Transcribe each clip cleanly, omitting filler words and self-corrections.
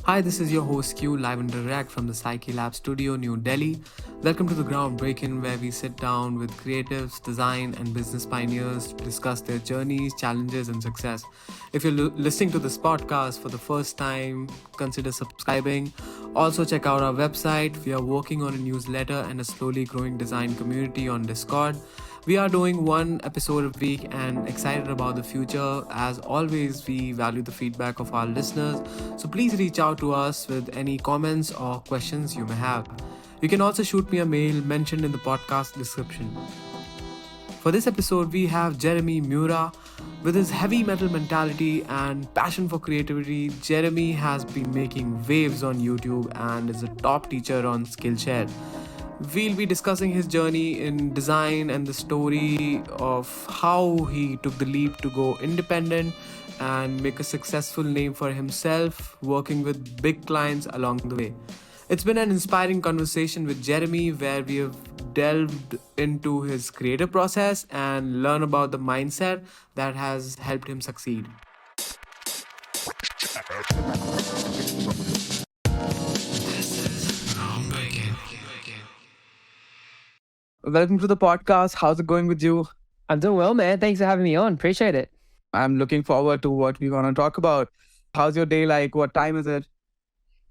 Hi, this is your host Q, live and direct from the Psyche Lab Studio, New Delhi. Welcome to the Groundbreakin, where we sit down with creatives, design, and business pioneers to discuss their journeys, challenges, and success. If you're listening to this podcast for the first time, consider subscribing. Also, check out our website. We are working on a newsletter and a slowly growing design community on Discord. We are doing one episode a week and excited about the future. As always, we value the feedback of our listeners, so please reach out to us with any comments or questions you may have. You can also shoot me a mail mentioned in the podcast description. For this episode, we have Jeremy Mura. With his heavy metal mentality and passion for creativity, Jeremy has been making waves on YouTube and is a top teacher on Skillshare. We'll be discussing his journey in design and the story of how he took the leap to go independent and make a successful name for himself, working with big clients along the way. It's been an inspiring conversation with Jeremy where we have delved into his creative process and learn about the mindset that has helped him succeed. Welcome to the podcast. How's it going with you? I'm doing well, man. Thanks for having me on. Appreciate it. I'm looking forward to what we're gonna talk about. How's your day like? What time is it?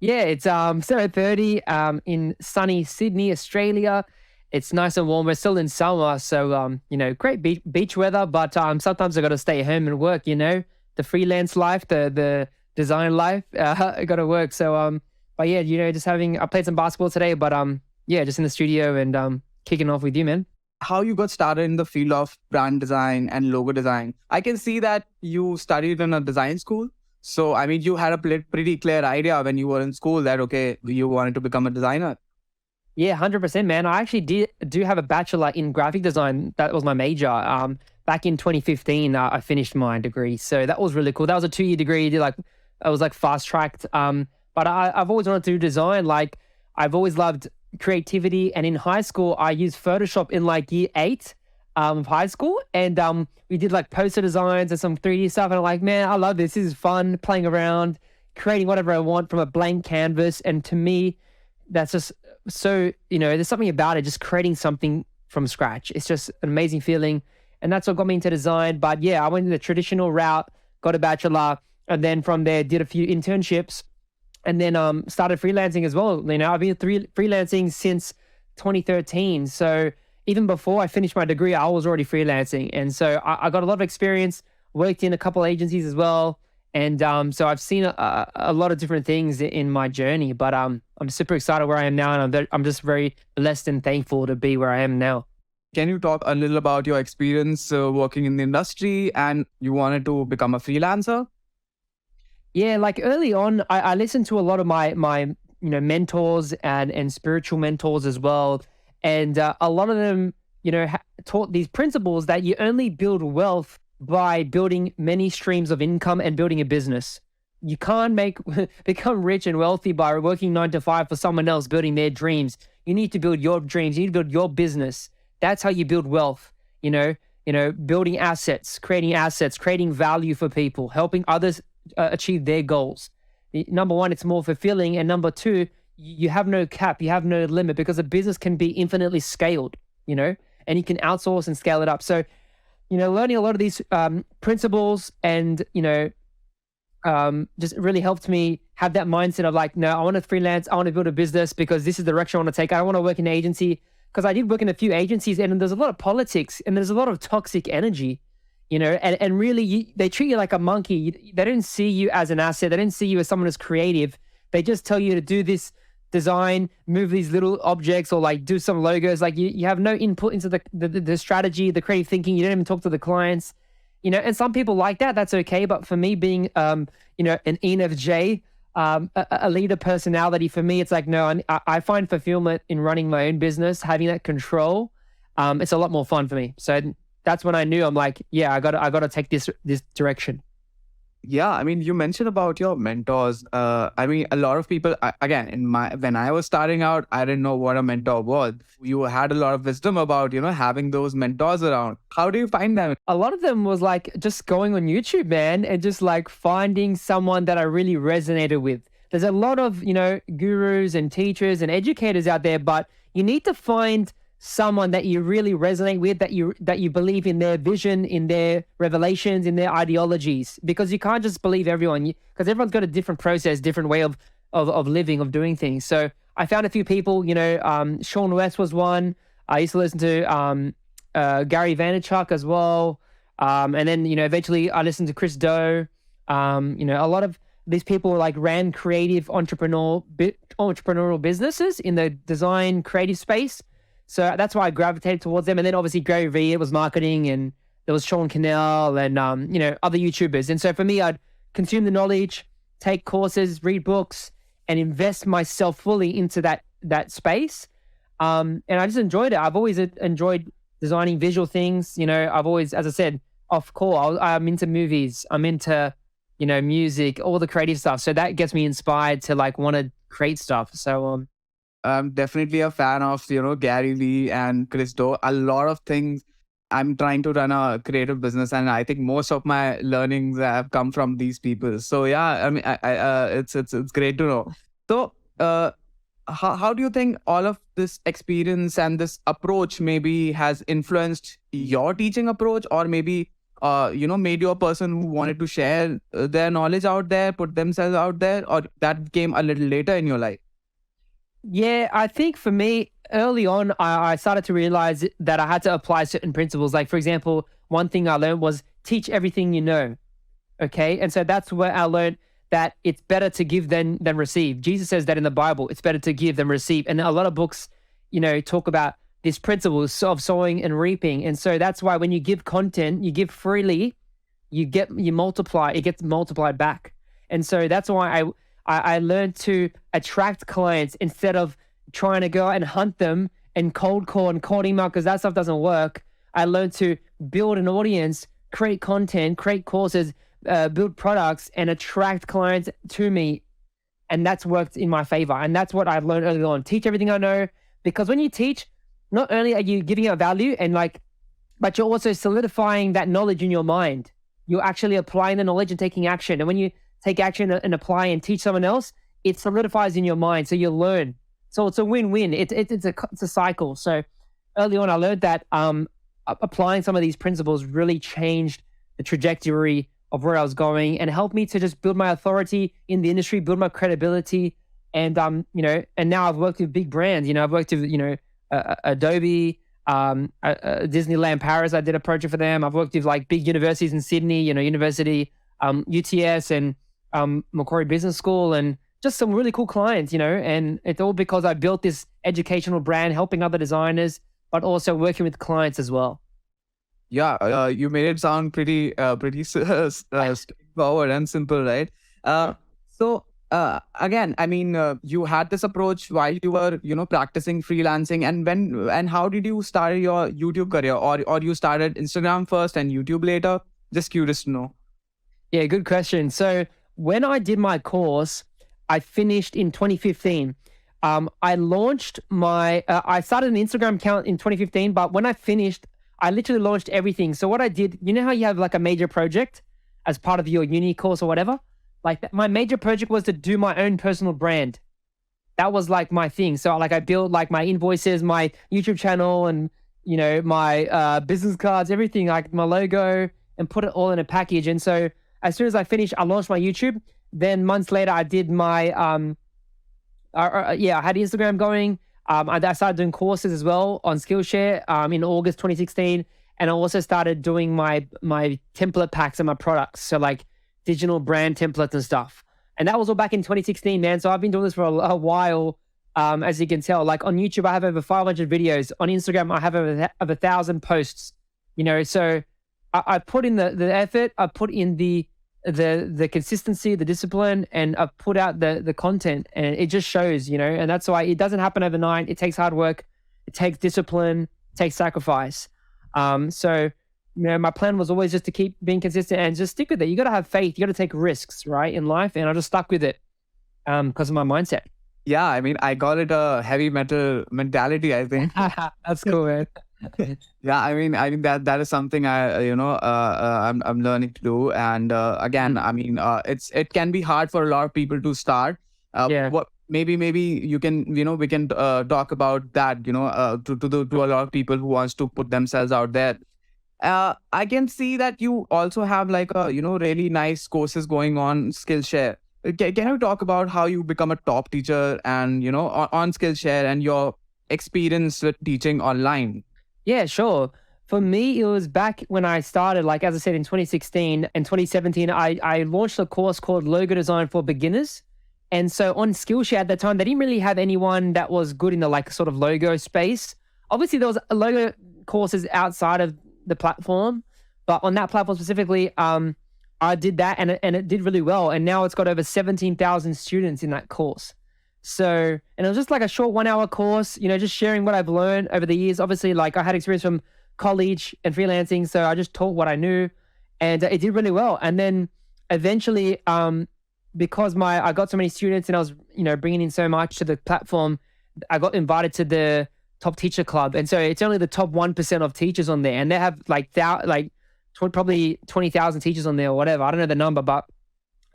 Yeah, it's 7:30 in sunny Sydney, Australia. It's nice and warm. We're still in summer, so great beach weather. But sometimes I got to stay home and work. The freelance life, the design life. I got to work. So but yeah, just I played some basketball today. But just in the studio and kicking off with you, man. How you got started in the field of brand design and logo design? I can see that you studied in a design school. So, I mean, you had a pretty clear idea when you were in school that, okay, you wanted to become a designer. Yeah, 100%, man. I actually do have a bachelor in graphic design. That was my major. Back in 2015, I finished my degree. So that was really cool. That was a 2-year degree. I was fast tracked. But I've always wanted to do design. I've always loved creativity. And in high school, I used Photoshop in year 8 of high school. And we did poster designs and some 3D stuff. And I'm like, man, I love this. This is fun, playing around, creating whatever I want from a blank canvas. And to me, that's just so, there's something about it, just creating something from scratch. It's just an amazing feeling. And that's what got me into design. But yeah, I went the traditional route, got a bachelor, and then from there did a few internships and then started freelancing as well. I've been freelancing since 2013. So even before I finished my degree, I was already freelancing. And so I got a lot of experience, worked in a couple of agencies as well. And so I've seen a lot of different things in my journey, but I'm super excited where I am now. And I'm just very blessed and thankful to be where I am now. Can you talk a little about your experience working in the industry and you wanted to become a freelancer? Yeah, early on, I listened to a lot of my mentors and spiritual mentors as well. And a lot of them, taught these principles that you only build wealth by building many streams of income and building a business. You can't become rich and wealthy by working 9 to 5 for someone else building their dreams. You need to build your dreams. You need to build your business. That's how you build wealth. Building assets, creating value for people, helping others achieve their goals. Number one, it's more fulfilling. And number two, you have no cap, you have no limit because a business can be infinitely scaled, and you can outsource and scale it up. So, learning a lot of these principles and, just really helped me have that mindset of no, I want to freelance, I want to build a business because this is the direction I want to take. I don't want to work in an agency because I did work in a few agencies and there's a lot of politics and there's a lot of toxic energy, and really they treat you like a monkey. They don't see you as an asset. They don't see you as someone who's creative. They just tell you to do this design, move these little objects or do some logos. You have no input into the strategy, the creative thinking. You don't even talk to the clients, and some people like that. That's okay. But for me being, an ENFJ, a leader personality, for me, it's no, I find fulfillment in running my own business, having that control. It's a lot more fun for me. So that's when I knew I'm yeah, I gotta take this direction. Yeah, I mean, you mentioned about your mentors. I mean, a lot of people, again, when I was starting out, I didn't know what a mentor was. You had a lot of wisdom about, having those mentors around. How do you find them? A lot of them was just going on YouTube, man, and just finding someone that I really resonated with. there's a lot of, gurus and teachers and educators out there, but you need to find someone that you really resonate with, that you believe in their vision, in their revelations, in their ideologies, because you can't just believe everyone, because everyone's got a different process, different way of living, of doing things. So I found a few people, Sean West was one. I used to listen to Gary Vaynerchuk as well. And then, eventually I listened to Chris Do. A lot of these people like ran creative entrepreneurial businesses in the design creative space. So that's why I gravitated towards them. And then obviously Gary Vee, it was marketing, and there was Sean Cannell and, other YouTubers. And so for me, I'd consume the knowledge, take courses, read books, and invest myself fully into that space. And I just enjoyed it. I've always enjoyed designing visual things. I've always, as I said, off call, I'm into movies. I'm into, music, all the creative stuff. So that gets me inspired to like want to create stuff. So, I'm definitely a fan of, Gary Vee and Chris Do. A lot of things. I'm trying to run a creative business, and I think most of my learnings have come from these people. So yeah, I mean, it's great to know. So, how do you think all of this experience and this approach maybe has influenced your teaching approach, or maybe made you a person who wanted to share their knowledge out there, put themselves out there, or that came a little later in your life? Yeah, I think for me, early on, I started to realize that I had to apply certain principles. Like, for example, one thing I learned was teach everything you know. Okay. And so that's where I learned that it's better to give than receive. Jesus says that in the Bible, it's better to give than receive. And a lot of books, talk about this principle of sowing and reaping. And so that's why when you give content, you give freely, you multiply, it gets multiplied back. And so that's why I learned to attract clients instead of trying to go out and hunt them and cold call and cold email, because that stuff doesn't work. I learned to build an audience, create content, create courses, build products, and attract clients to me. And that's worked in my favor. And that's what I've learned early on. Teach everything I know, because when you teach, not only are you giving out value but you're also solidifying that knowledge in your mind. You're actually applying the knowledge and taking action. And when you take action and apply and teach someone else, it solidifies in your mind. So you learn. So it's a win-win. It's a cycle. So early on, I learned that applying some of these principles really changed the trajectory of where I was going, and helped me to just build my authority in the industry, build my credibility. And, and now I've worked with big brands. I've worked with, Adobe, Disneyland Paris. I did a project for them. I've worked with like big universities in Sydney, University, UTS, and Macquarie Business School, and just some really cool clients, and it's all because I built this educational brand, helping other designers, but also working with clients as well. Yeah, you made it sound pretty straightforward and simple, right? So again, I mean, you had this approach while you were, practicing freelancing, and how did you start your YouTube career, or you started Instagram first and YouTube later? Just curious to know. Yeah, good question. So when I did my course, I finished in 2015. I launched I started an Instagram account in 2015, but when I finished, I literally launched everything. So what I did, how you have like a major project as part of your uni course or whatever? Like my major project was to do my own personal brand. That was like my thing. So like I built like my invoices, my YouTube channel, and, my business cards, everything, like my logo, and put it all in a package. And so as soon as I finished, I launched my YouTube. Then months later, I did my, I had Instagram going. I started doing courses as well on Skillshare in August 2016. And I also started doing my template packs and my products. So like digital brand templates and stuff. And that was all back in 2016, man. So I've been doing this for a while. As you can tell, like on YouTube, I have over 500 videos. On Instagram, I have over 1,000 posts, so I put in the effort, I put in the consistency, the discipline, and I put out the content, and it just shows, and that's why it doesn't happen overnight. It takes hard work, it takes discipline, it takes sacrifice. So, my plan was always just to keep being consistent and just stick with it. You got to have faith. You got to take risks, right, in life. And I just stuck with it because of my mindset. Yeah, I mean, I call it a heavy metal mentality, I think. That's cool, man. Yeah, I mean that is something I'm learning to do. And again, I mean, it can be hard for a lot of people to start. Yeah. What maybe you can, we can talk about that, to a lot of people who wants to put themselves out there. I can see that you also have like a, really nice courses going on Skillshare. Can you talk about how you become a top teacher and, on Skillshare and your experience with teaching online? Yeah, sure. For me, it was back when I started, like as I said, in 2016 and 2017, I launched a course called Logo Design for Beginners. And so on Skillshare at that time, they didn't really have anyone that was good in the like sort of logo space. Obviously, there was logo courses outside of the platform, but on that platform specifically, I did that and it did really well. And now it's got over 17,000 students in that course. So, and it was just like a short 1 hour course, just sharing what I've learned over the years. Obviously, like I had experience from college and freelancing, so I just taught what I knew, and it did really well. And then eventually, because I got so many students and I was, bringing in so much to the platform, I got invited to the top teacher club. And so it's only the top 1% of teachers on there, and they have probably 20,000 teachers on there or whatever. I don't know the number, but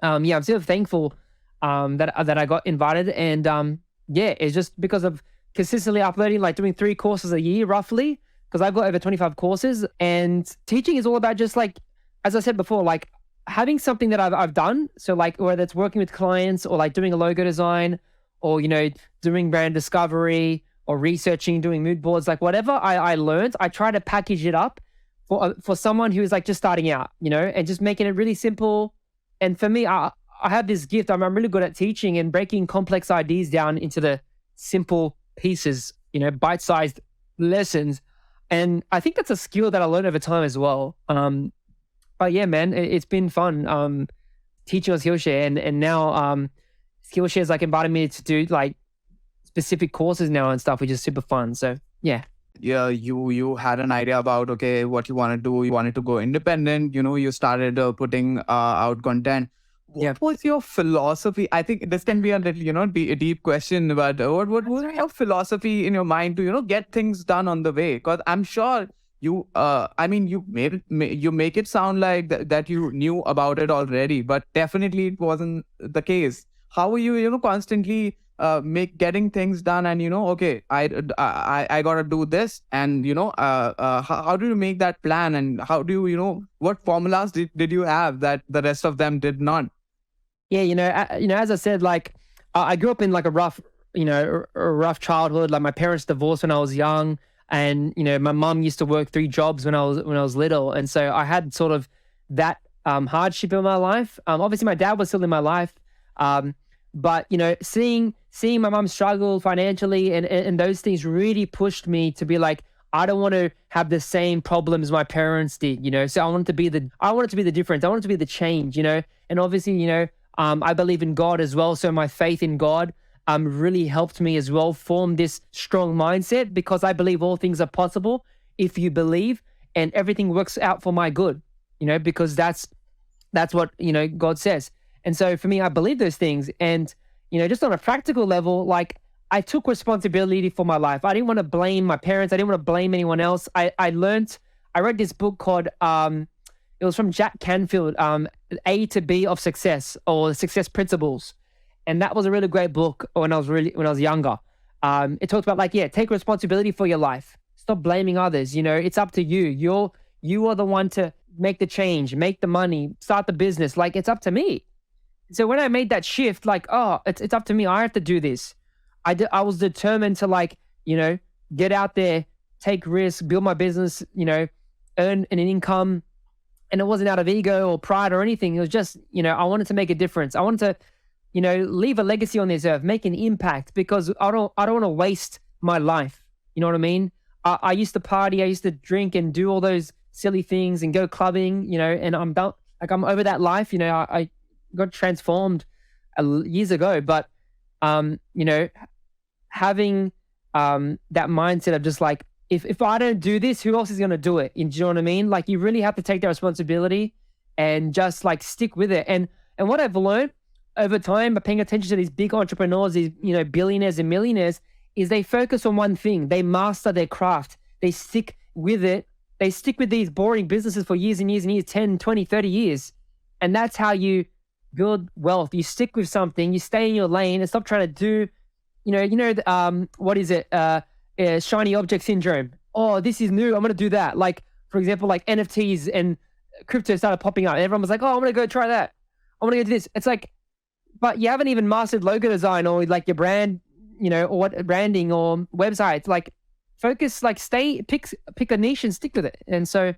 yeah, I'm still thankful that I got invited. And yeah, it's just because of consistently uploading, like doing 3 courses a year roughly, because I've got over 25 courses. And teaching is all about just like, as I said before, like having something that I've done. So like whether it's working with clients or like doing a logo design or, doing brand discovery or researching, doing mood boards, like whatever I learned, I try to package it up for someone who is like just starting out, and just making it really simple. And for me, I have this gift. I'm really good at teaching and breaking complex ideas down into the simple pieces, bite-sized lessons. And I think that's a skill that I learned over time as well. But yeah, man, it's been fun teaching on Skillshare. And now Skillshare is like inviting me to do like specific courses now and stuff, which is super fun. So yeah. Yeah, you had an idea about, okay, what you want to do. You wanted to go independent. You started putting out content. What was your philosophy? I think this can be a little, be a deep question, but what was your philosophy in your mind to, get things done on the way? Because I'm sure you, you make it sound like that you knew about it already, but definitely it wasn't the case. How were you, constantly getting things done and, okay, I got to do this. And, how do you make that plan? And how do you, what formulas did you have that the rest of them did not? Yeah, as I said, like I grew up in like a rough childhood. Like my parents divorced when I was young, and my mum used to work 3 jobs when I was little, and so I had sort of that hardship in my life. Obviously, my dad was still in my life, but seeing my mum struggle financially and those things really pushed me to be like, I don't want to have the same problems my parents did. So I wanted to be the difference. I wanted to be the change. And obviously, I believe in God as well. So my faith in God really helped me as well form this strong mindset, because I believe all things are possible if you believe, and everything works out for my good, because that's what, God says. And so for me, I believe those things. And, just on a practical level, like I took responsibility for my life. I didn't want to blame my parents. I didn't want to blame anyone else. I read this book called, it was from Jack Canfield, A to B of Success, or Success Principles. And that was a really great book when I was younger. It talks about like, take responsibility for your life. Stop blaming others. It's up to you. You are the one to make the change, make the money, start the business. Like, it's up to me. So when I made that shift, like, it's up to me. I have to do this. I was determined to like, get out there, take risks, build my business, earn an income. And it wasn't out of ego or pride or anything. It was just, I wanted to make a difference. I wanted to, leave a legacy on this earth, make an impact, because I don't want to waste my life. You know what I mean? I used to party, I used to drink and do all those silly things and go clubbing, and I'm done. Like, I'm over that life. I got transformed years ago, but, having that mindset of just like, if I don't do this, who else is going to do it? Do you know what I mean? Like, you really have to take that responsibility and just like stick with it. And what I've learned over time by paying attention to these big entrepreneurs, these, billionaires and millionaires, is they focus on one thing. They master their craft. They stick with it. They stick with these boring businesses for years and years and years, 10, 20, 30 years. And that's how you build wealth. You stick with something, you stay in your lane and stop trying to do, what is it? Shiny object syndrome. Oh, this is new. I'm going to do that. Like, for example, like NFTs and crypto started popping up. And everyone was like, oh, I'm going to go try that. I'm going to go do this. It's like, but you haven't even mastered logo design or like your brand, or what branding or websites. Like, focus, like pick a niche and stick with it. And so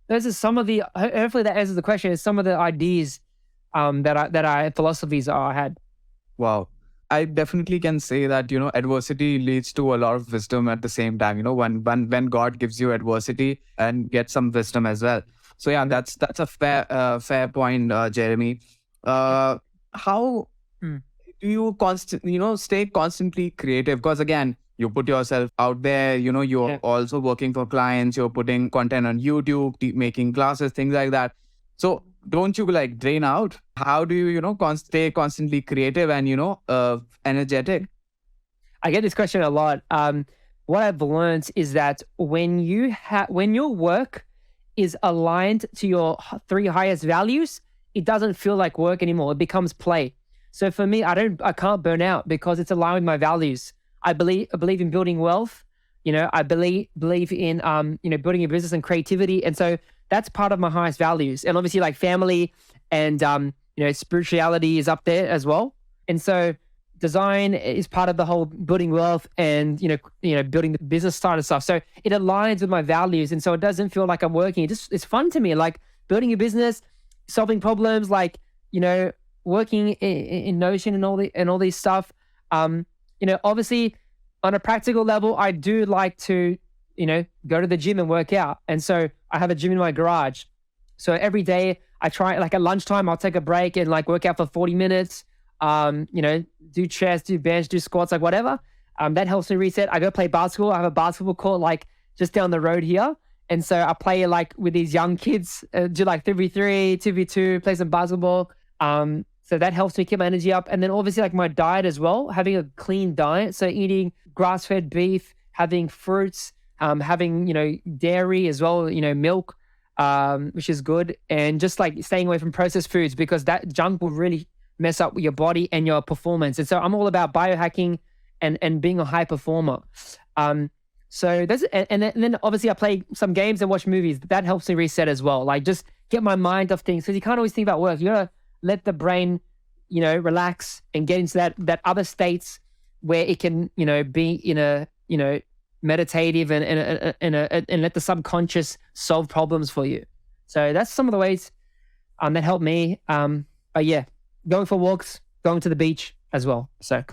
those are some of the, hopefully that answers the question, is some of the ideas philosophies I had. Wow. I definitely can say that, adversity leads to a lot of wisdom at the same time, when God gives you adversity and get some wisdom as well. So yeah, that's a fair point, Jeremy. How do you stay constantly creative? Because again, you put yourself out there, you're also working for clients, you're putting content on YouTube, making classes, things like that. So don't you like drain out? How do you, stay constantly creative and, energetic? I get this question a lot. What I've learned is that when your work is aligned to your 3 highest values, it doesn't feel like work anymore. It becomes play. So for me, I can't burn out because it's aligned with my values. I believe in building wealth. I believe in building a business and creativity. And so that's part of my highest values. And obviously like family and spirituality is up there as well. And so design is part of the whole building wealth and building the business side of stuff. So it aligns with my values. And so it doesn't feel like I'm working. It's fun to me, like building a business, solving problems, like, working in Notion and all these stuff. Obviously on a practical level, I do like to, go to the gym and work out. And so I have a gym in my garage. So every day I try, like at lunchtime, I'll take a break and like work out for 40 minutes, do chest, do bench, do squats, like whatever. That helps me reset. I go play basketball. I have a basketball court like just down the road here. And so I play like with these young kids, do like 3v3, 2v2, play some basketball. So that helps me keep my energy up. And then obviously like my diet as well, having a clean diet. So eating grass-fed beef, having fruits, having, dairy as well, milk, which is good. And just like staying away from processed foods because that junk will really mess up with your body and your performance. And so I'm all about biohacking and being a high performer. So that's, and then obviously I play some games and watch movies. That helps me reset as well. Like just get my mind off things because you can't always think about work. You gotta let the brain, relax and get into that other states where it can, be in a, meditative and let the subconscious solve problems for you. So that's some of the ways that helped me. But yeah, going for walks, going to the beach as well. So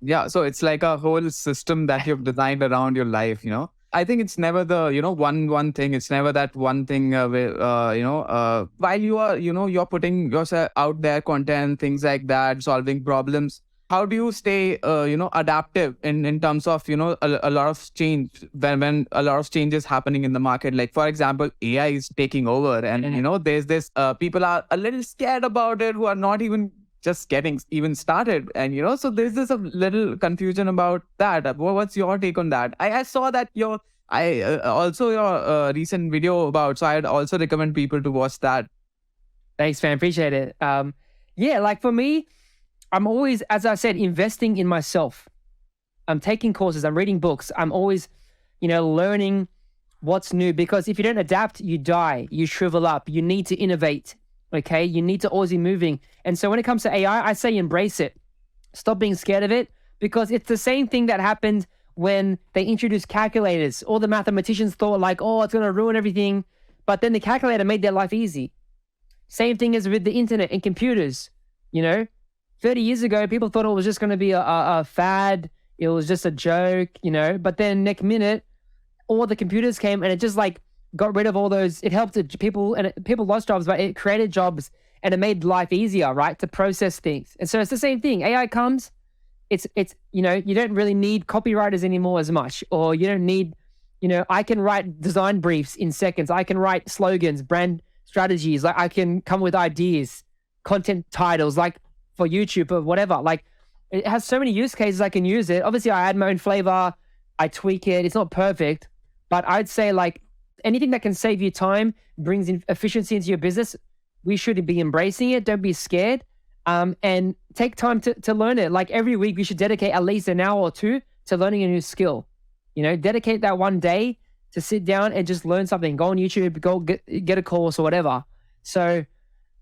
yeah. So it's like a whole system that you've designed around your life, I think it's never the, one thing. It's never that one thing where, while you are, you're putting yourself out there, content, things like that, solving problems. How do you stay, adaptive in terms of, a lot of change when a lot of change is happening in the market? Like, for example, AI is taking over and, there's this, people are a little scared about it who are not even just getting even started. And, so there's this a little confusion about that. What's your take on that? I saw that your recent video about, so I'd also recommend people to watch that. Thanks, man. Appreciate it. Yeah, like for me, I'm always, as I said, investing in myself. I'm taking courses, I'm reading books. I'm always, learning what's new because if you don't adapt, you die, you shrivel up. You need to innovate. Okay. You need to always be moving. And so when it comes to AI, I say embrace it. Stop being scared of it because it's the same thing that happened when they introduced calculators. All the mathematicians thought like, oh, it's going to ruin everything. But then the calculator made their life easy. Same thing as with the internet and computers. 30 years ago, people thought it was just going to be a fad. It was just a joke, But then next minute, all the computers came and it just like got rid of all those. It helped people and people lost jobs, but it created jobs and it made life easier, right? To process things. And so it's the same thing. AI comes, it's you don't really need copywriters anymore as much, or you don't need, I can write design briefs in seconds. I can write slogans, brand strategies. Like I can come with ideas, content titles, like for YouTube or whatever. Like it has so many use cases I can use it. Obviously I add my own flavor, I tweak it. It's not perfect, but I'd say like anything that can save you time, brings in efficiency into your business, we should be embracing it. Don't be scared. And take time to learn it. Like every week, we should dedicate at least an hour or two to learning a new skill. Dedicate that one day to sit down and just learn something. Go on YouTube, go get a course or whatever. So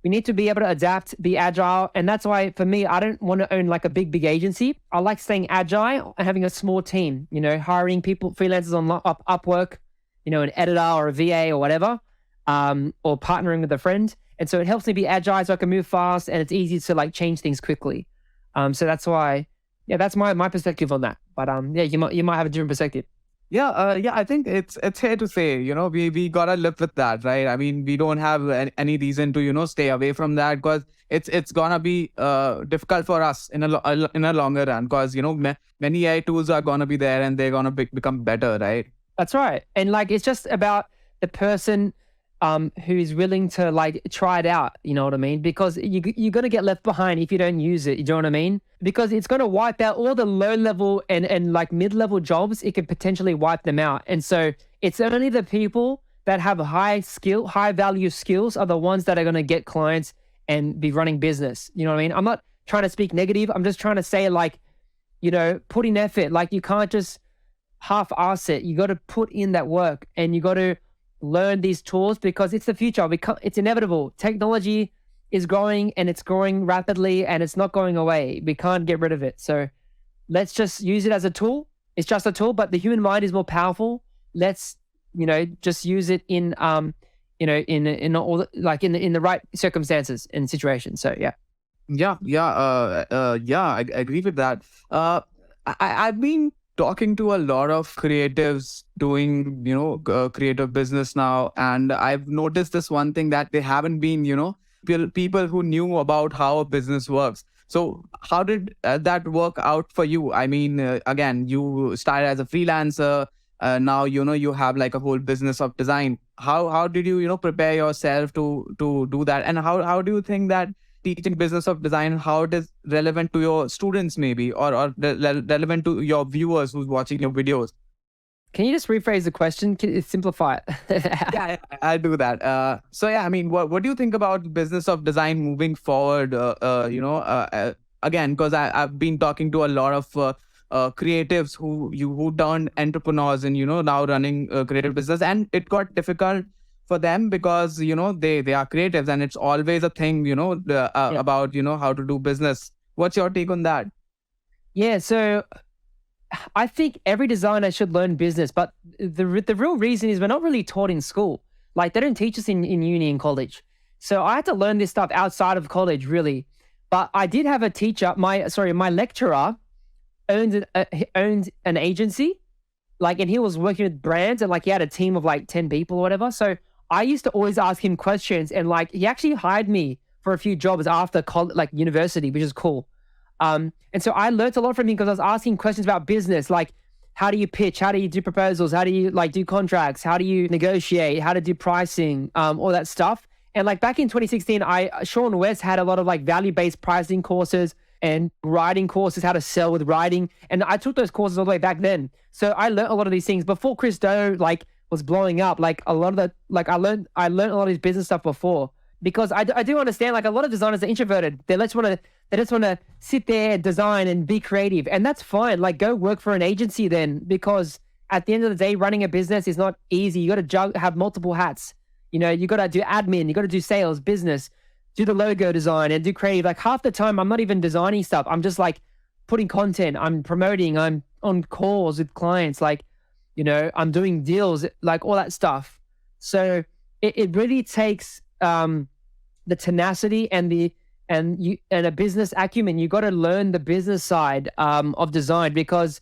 we need to be able to adapt, be agile. And that's why for me, I don't want to own like a big agency. I like staying agile and having a small team, hiring people, freelancers on Upwork, an editor or a VA or whatever, or partnering with a friend. And so it helps me be agile so I can move fast and it's easy to like change things quickly. So that's why, that's my perspective on that. But you might have a different perspective. Yeah, I think it's fair to say, we gotta live with that, right? I mean, we don't have any reason to, stay away from that, because it's gonna be difficult for us in a longer run, because many AI tools are gonna be there and they're gonna become better, right? That's right. And like it's just about the person who is willing to like try it out, you know what I mean? Because you're going to get left behind if you don't use it, you know what I mean? Because it's going to wipe out all the low level and like mid-level jobs. It could potentially wipe them out. And so it's only the people that have high value skills are the ones that are going to get clients and be running business. You know what I mean? I'm not trying to speak negative. I'm just trying to say like, put in effort. Like you can't just half-ass it. You got to put in that work and you got to learn these tools because it's the future. It's inevitable. Technology is growing and it's growing rapidly and it's not going away. We can't get rid of it. So let's just use it as a tool. It's just a tool, but the human mind is more powerful. Let's, just use it in all in the right circumstances and situations. So yeah. I agree with that. I've been talking to a lot of creatives doing, creative business now. And I've noticed this one thing that they haven't been, people who knew about how a business works. So how did that work out for you? I mean, again, you started as a freelancer. Now, you have like a whole business of design. How did you, prepare yourself to do that? And how do you think that teaching business of design, how it is relevant to your students maybe, or relevant to your viewers who's watching your videos? Can you just rephrase the question? Can you simplify it? Yeah, I'll do that. I mean, what do you think about business of design moving forward? Again, because I've been talking to a lot of creatives who turned entrepreneurs and, now running creative business, and it got difficult for them because, they are creatives and it's always a thing, about, how to do business. What's your take on that? Yeah, so I think every designer should learn business, but the real reason is we're not really taught in school. Like they don't teach us in uni and college. So I had to learn this stuff outside of college, really. But I did have a teacher, my lecturer owned an agency, and he was working with brands and he had a team of 10 people or whatever. So I used to always ask him questions and he actually hired me for a few jobs after college, university, which is cool. And so I learned a lot from him because I was asking questions about business, like how do you pitch? How do you do proposals? How do you do contracts? How do you negotiate? How to do pricing? All that stuff. And back in 2016, Sean West had a lot of value-based pricing courses and writing courses, how to sell with writing. And I took those courses all the way back then. So I learned a lot of these things before Chris Do was blowing up. A lot of the I learned a lot of this business stuff before, because I do understand a lot of designers are introverted. They just want to sit there and design and be creative, and that's fine. Go work for an agency then, because at the end of the day, running a business is not easy. You got to have multiple hats. You got to do admin, you got to do sales, business, do the logo design and do creative. Half the time I'm not even designing stuff. I'm just putting content, I'm promoting, I'm on calls with clients, I'm doing deals, all that stuff. So it really takes the tenacity and a business acumen. You got to learn the business side of design, because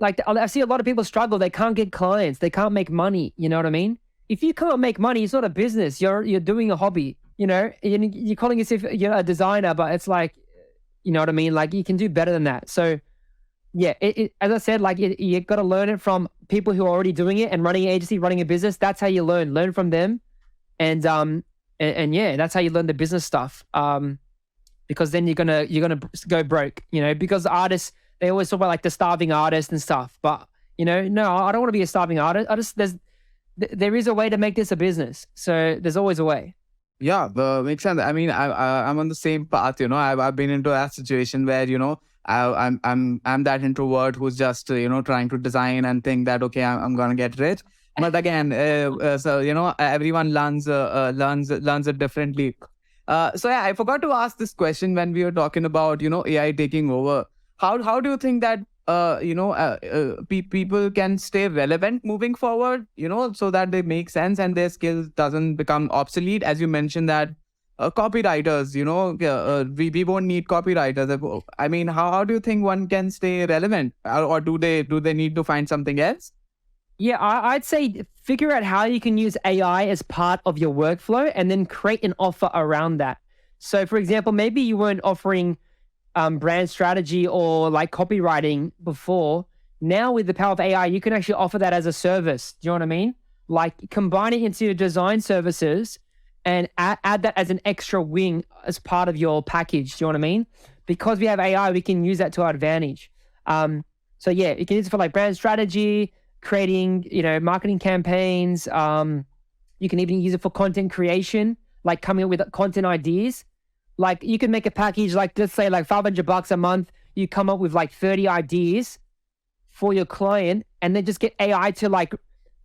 I see a lot of people struggle. They can't get clients, they can't make money. You know what I mean? If you can't make money, it's not a business. You're doing a hobby. You're calling yourself a designer, but it's you know what I mean? You can do better than that. So yeah, as I said, you got to learn it from people who are already doing it and running an agency, running a business. That's how you learn from them. And yeah, that's how you learn the business stuff. Because then you're gonna go broke, because artists, they always talk about the starving artist and stuff. But no, I don't want to be a starving artist. There is a way to make this a business. So there's always a way. Yeah, makes sense. I mean, I'm on the same path. I've been into that situation where I'm that introvert who's just trying to design and think that okay, I'm gonna get rich. But again, so everyone learns it differently. So yeah, I forgot to ask this question when we were talking about AI taking over. How do you think that people can stay relevant moving forward, so that they make sense and their skills doesn't become obsolete? As you mentioned that copywriters, we won't need copywriters. I mean, how do you think one can stay relevant, or do they need to find something else? Yeah, I'd say figure out how you can use AI as part of your workflow and then create an offer around that. So, for example, maybe you weren't offering brand strategy or like copywriting before. Now, with the power of AI, you can actually offer that as a service. Do you know what I mean? Like combine it into your design services and add that as an extra wing as part of your package. Do you know what I mean? Because we have AI, we can use that to our advantage. So yeah, you can use it for like brand strategy, creating, marketing campaigns. You can even use it for content creation, like coming up with content ideas. Like you can make a package, like let's say like $500 a month. You come up with like 30 ideas for your client and then just get AI to like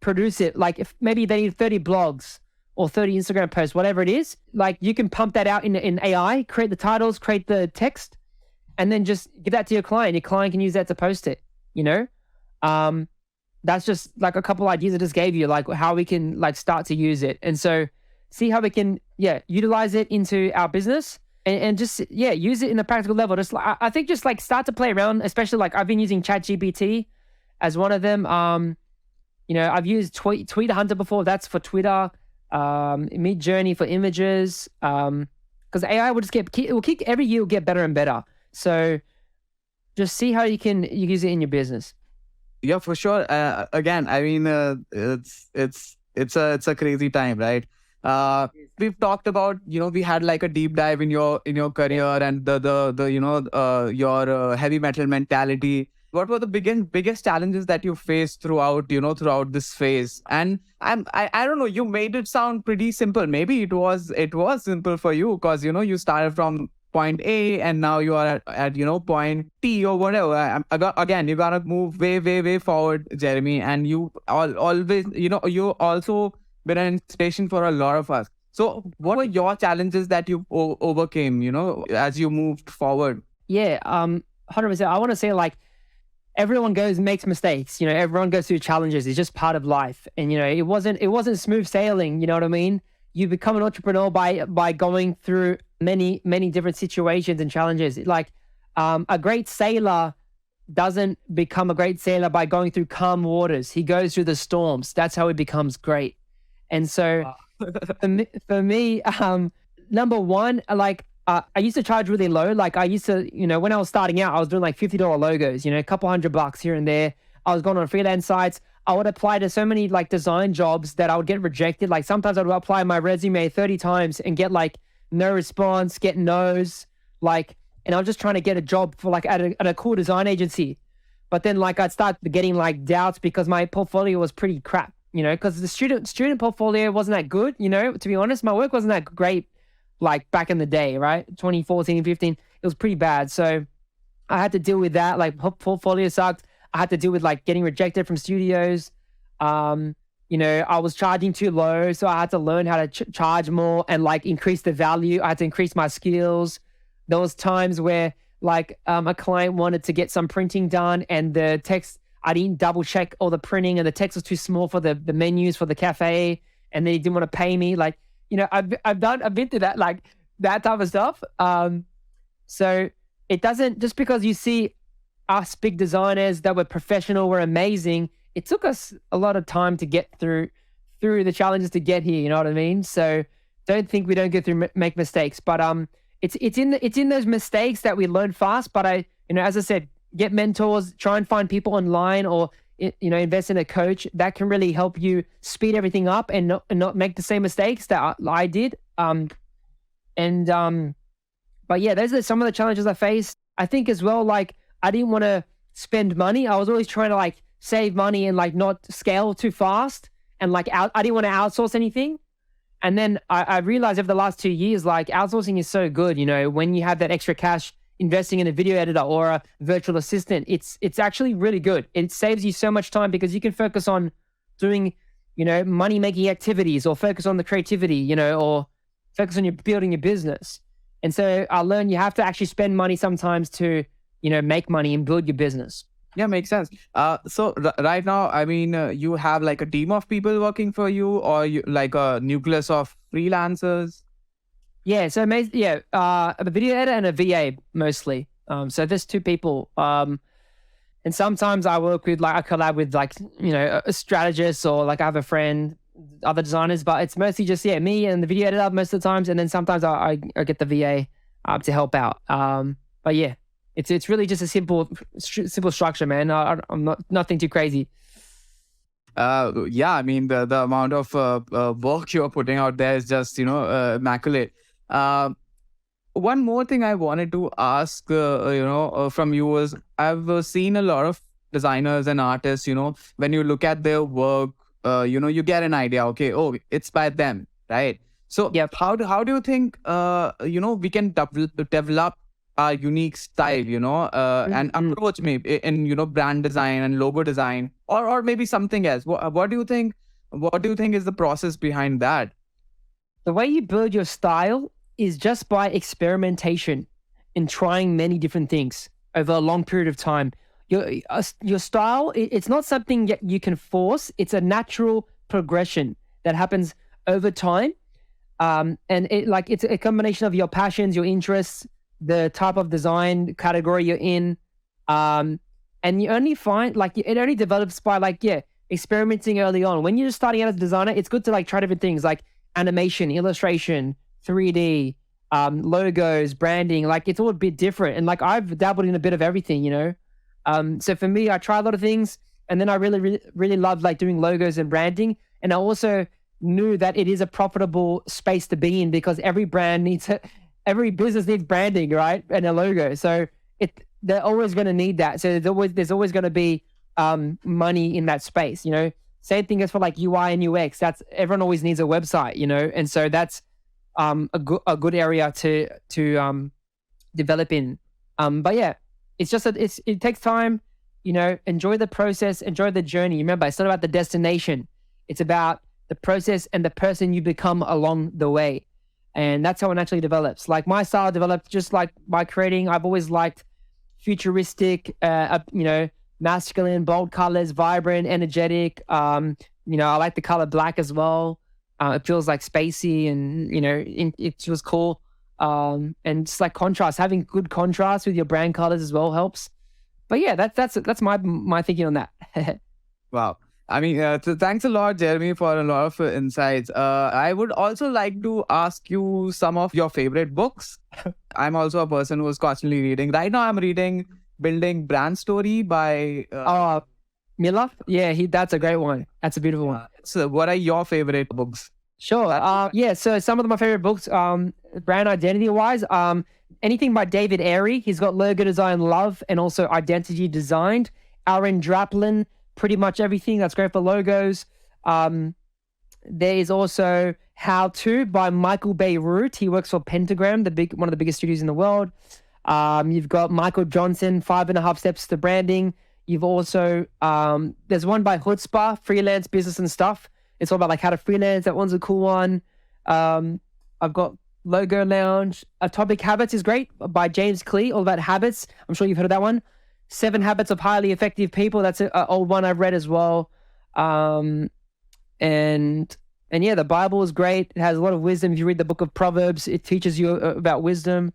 produce it. Like if maybe they need 30 blogs or 30 Instagram posts, whatever it is, like you can pump that out in AI, create the titles, create the text, and then just give that to your client. Your client can use that to post it, That's just like a couple ideas I just gave you, like how we can like start to use it. And so see how we can, utilize it into our business and just, use it in a practical level. Just like, I think just like start to play around, especially like I've been using ChatGPT as one of them. I've used Tweet Hunter before. That's for Twitter. Mid-Journey for images. Because AI will just every year will get better and better. So just see how you can use it in your business. Yeah, for sure. Again, I mean, it's a crazy time, right? We've talked about, we had like a deep dive in your career and your heavy metal mentality. What were the biggest challenges that you faced throughout this phase? And I don't know, you made it sound pretty simple. Maybe it was simple for you because you started from point A and now you are at point T or whatever. Again, you gotta move way, way, way forward, Jeremy. And you always, you also been an inspiration for a lot of us. So what were your challenges that you overcame, as you moved forward? Yeah, 100%. I want to say like everyone makes mistakes. Everyone goes through challenges. It's just part of life. And it wasn't smooth sailing. You know what I mean? You become an entrepreneur by going through many, many different situations and challenges. Like a great sailor doesn't become a great sailor by going through calm waters. He goes through the storms. That's how he becomes great. And so for me, number one, like I used to charge really low. Like I used to, when I was starting out, I was doing like $50 logos, a couple $100 here and there. I was going on freelance sites. I would apply to so many like design jobs that I would get rejected. Like sometimes I would apply my resume 30 times and get like no response, get no's, like, and I was just trying to get a job for like at a cool design agency. But then like I'd start getting like doubts because my portfolio was pretty crap, because the student portfolio wasn't that good, to be honest. My work wasn't that great like back in the day, right? 2014, 15, it was pretty bad. So I had to deal with that. Like portfolio sucked. I had to deal with like getting rejected from studios. I was charging too low. So I had to learn how to charge more and like increase the value. I had to increase my skills. There was times where like a client wanted to get some printing done and the text, I didn't double check all the printing and the text was too small for the menus for the cafe. And they didn't want to pay me. Like, I've been through that, like that type of stuff. So it doesn't, just because you see us big designers that were professional, were amazing, it took us a lot of time to get through the challenges to get here. You know what I mean? So don't think we don't go through make mistakes, but it's in those mistakes that we learn fast. But as I said, get mentors, try and find people online, or invest in a coach that can really help you speed everything up and not make the same mistakes that I did. But yeah, those are some of the challenges I faced. I think as well, like I didn't want to spend money. I was always trying to like save money and like not scale too fast. And like I didn't want to outsource anything. And then I realized over the last 2 years, like outsourcing is so good. When you have that extra cash, investing in a video editor or a virtual assistant, it's actually really good. It saves you so much time because you can focus on doing, money making activities, or focus on the creativity, or focus on building your business. And so I learned you have to actually spend money sometimes to, make money and build your business. Yeah, makes sense. So right now, I mean, you have like a team of people working for you, or you like a nucleus of freelancers? Yeah, so a video editor and a VA mostly. So there's two people. And sometimes I work with I collab with a strategist, or like I have a friend, other designers, but it's mostly just me and the video editor most of the times, and then sometimes I get the VA to help out. But yeah, it's really just a simple structure, man. I'm not nothing too crazy. Yeah, I mean the amount of work you're putting out there is just immaculate. One more thing I wanted to ask, from you was, I've seen a lot of designers and artists. When you look at their work, you get an idea. Okay, oh, it's by them, right? So Yep. how do you think we can develop our unique style, and Mhm. approach maybe in brand design and logo design, or maybe something else? What do you think? What do you think is the process behind that? The way you build your style is just by experimentation and trying many different things over a long period of time. Your style, it's not something that you can force. It's a natural progression that happens over time. And it's a combination of your passions, your interests, the type of design category you're in. And you only find it only develops by experimenting early on. When you're just starting out as a designer, it's good to try different things like animation, illustration, 3D, logos, branding. It's all a bit different. And I've dabbled in a bit of everything, So for me, I try a lot of things, and then I really, really, really love doing logos and branding. And I also knew that it is a profitable space to be in, because every every business needs branding, right? And a logo. So they're always going to need that. So there's always going to be money in that space, Same thing as for UI and UX. That's everyone always needs a website, And so that's a good area to develop in. But yeah, it's just that it takes time, enjoy the process, enjoy the journey. Remember, it's not about the destination. It's about the process and the person you become along the way. And that's how it naturally develops. My style developed just by creating. I've always liked futuristic, masculine, bold colors, vibrant, energetic. I like the color black as well. It feels spacey, and it was cool. And just contrast, having good contrast with your brand colors as well helps. But yeah, that's my thinking on that. Wow. I mean, thanks a lot, Jeremy, for a lot of insights. I would also like to ask you some of your favorite books. I'm also a person who is constantly reading. Right now, I'm reading Building Brand Story by Miller. Yeah, that's a great one. That's a beautiful one. So what are your favorite books? Sure. Yeah. So some of my favorite books, brand identity wise, anything by David Airy. He's got Logo Design Love and also Identity Designed. Aaron Draplin, pretty much everything that's great for logos. There is also How To by Michael Beirut. He works for Pentagram, one of the biggest studios in the world. You've got Michael Johnson, 5.5 Steps to Branding. You've also, there's one by Chutzpah, Freelance, Business and Stuff. It's all about how to freelance. That one's a cool one. I've got Logo Lounge. Atomic Habits is great by James Clear, all about habits. I'm sure you've heard of that one. 7 Habits of Highly Effective People. That's an old one I've read as well. And yeah, the Bible is great. It has a lot of wisdom. If you read the book of Proverbs, it teaches you about wisdom.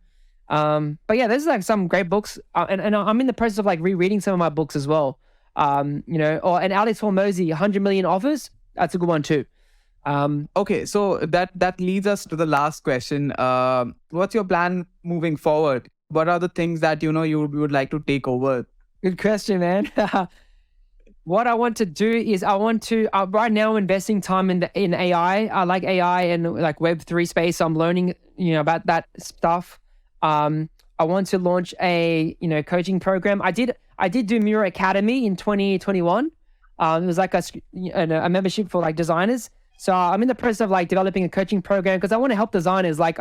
But yeah, there's some great books. And I'm in the process of rereading some of my books as well. And Alex Hormozy, 100 Million Offers. That's a good one too. Okay, so that leads us to the last question. What's your plan moving forward? What are the things that you would like to take over? Good question, man. What I want to do is right now I'm investing time in AI. I like AI and Web3 space. So I'm learning about that stuff. I want to launch a coaching program. I did do Mura Academy in 2021. It was a membership for designers. So I'm in the process of like developing a coaching program because I want to help designers like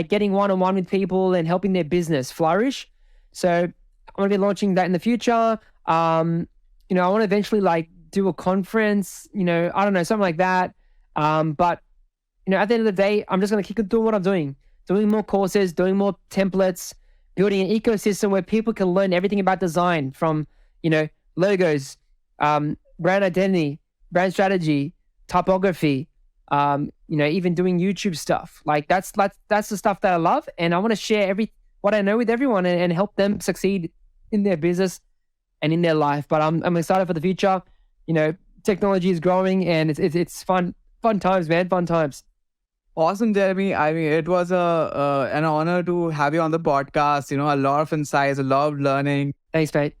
getting one-on-one with people and helping their business flourish. So I'm going to be launching that in the future. I want to eventually like do a conference, I don't know, something like that. But at the end of the day, I'm just going to keep doing what I'm doing more courses, doing more templates, building an ecosystem where people can learn everything about design from, logos, brand identity, brand strategy, typography, even doing YouTube stuff. Like that's the stuff that I love. And I want to share what I know with everyone and help them succeed in their business and in their life. But I'm excited for the future. Technology is growing and it's fun times, man. Fun times. Awesome, Jeremy. I mean, it was an honor to have you on the podcast. A lot of insights, a lot of learning. Thanks, mate.